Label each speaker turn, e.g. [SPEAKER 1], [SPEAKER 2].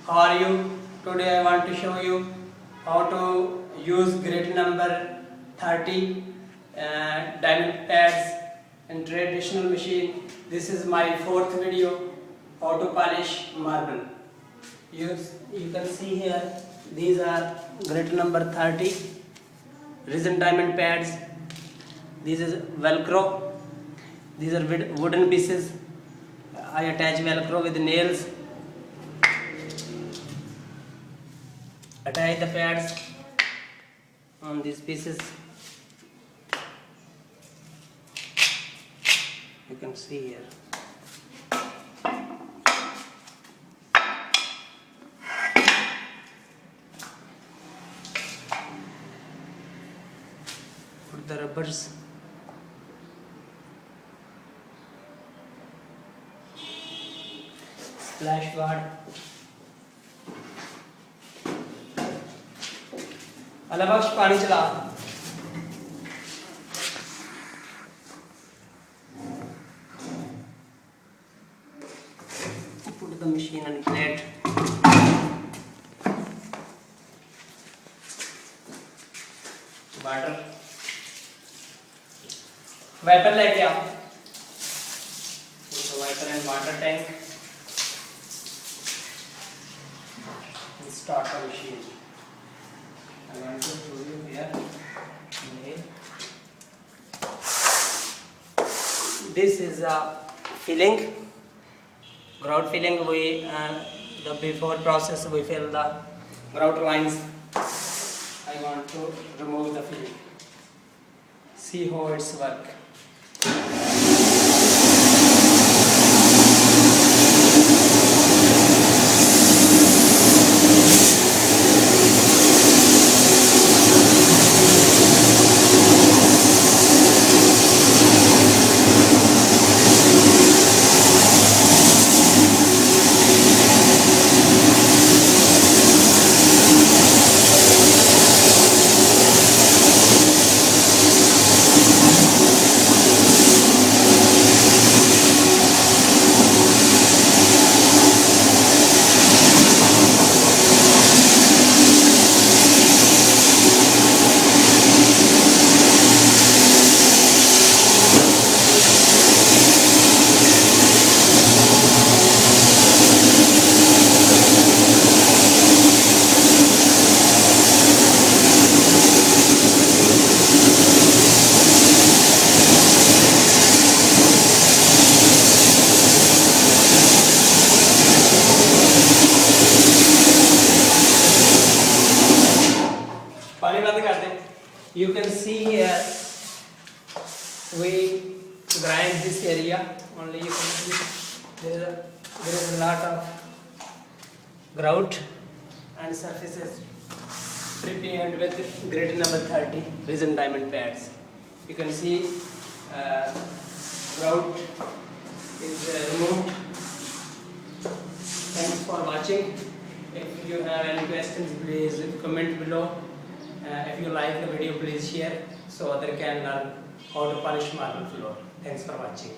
[SPEAKER 1] How are you? Today I want to show you how to use grid number 30 diamond pads in traditional machine. This is my fourth video, how to polish marble. You can see here, these are grid number 30 resin diamond pads. This is velcro. These are wooden pieces. I attach velcro with nails. Attach the pads on these pieces. You can see here. Put the rubbers. Splash guard. अलबख्श पानी चला. Put the machine on plate. Water. Wiper लेके आओ. Put the wiper and water tank. And start the machine. I want to show you here. This is a filling, grout filling. The before process we fill the grout lines. I want to remove the filling. See how it's work. You can see here we grind this area. Only you can see there is a lot of grout and surfaces prepared with grid number 30 resin diamond pads. You can see grout is removed. Thanks for watching. If you have any questions, please comment below. If you like the video, please share so others can learn how to polish marble floor. Thanks for watching.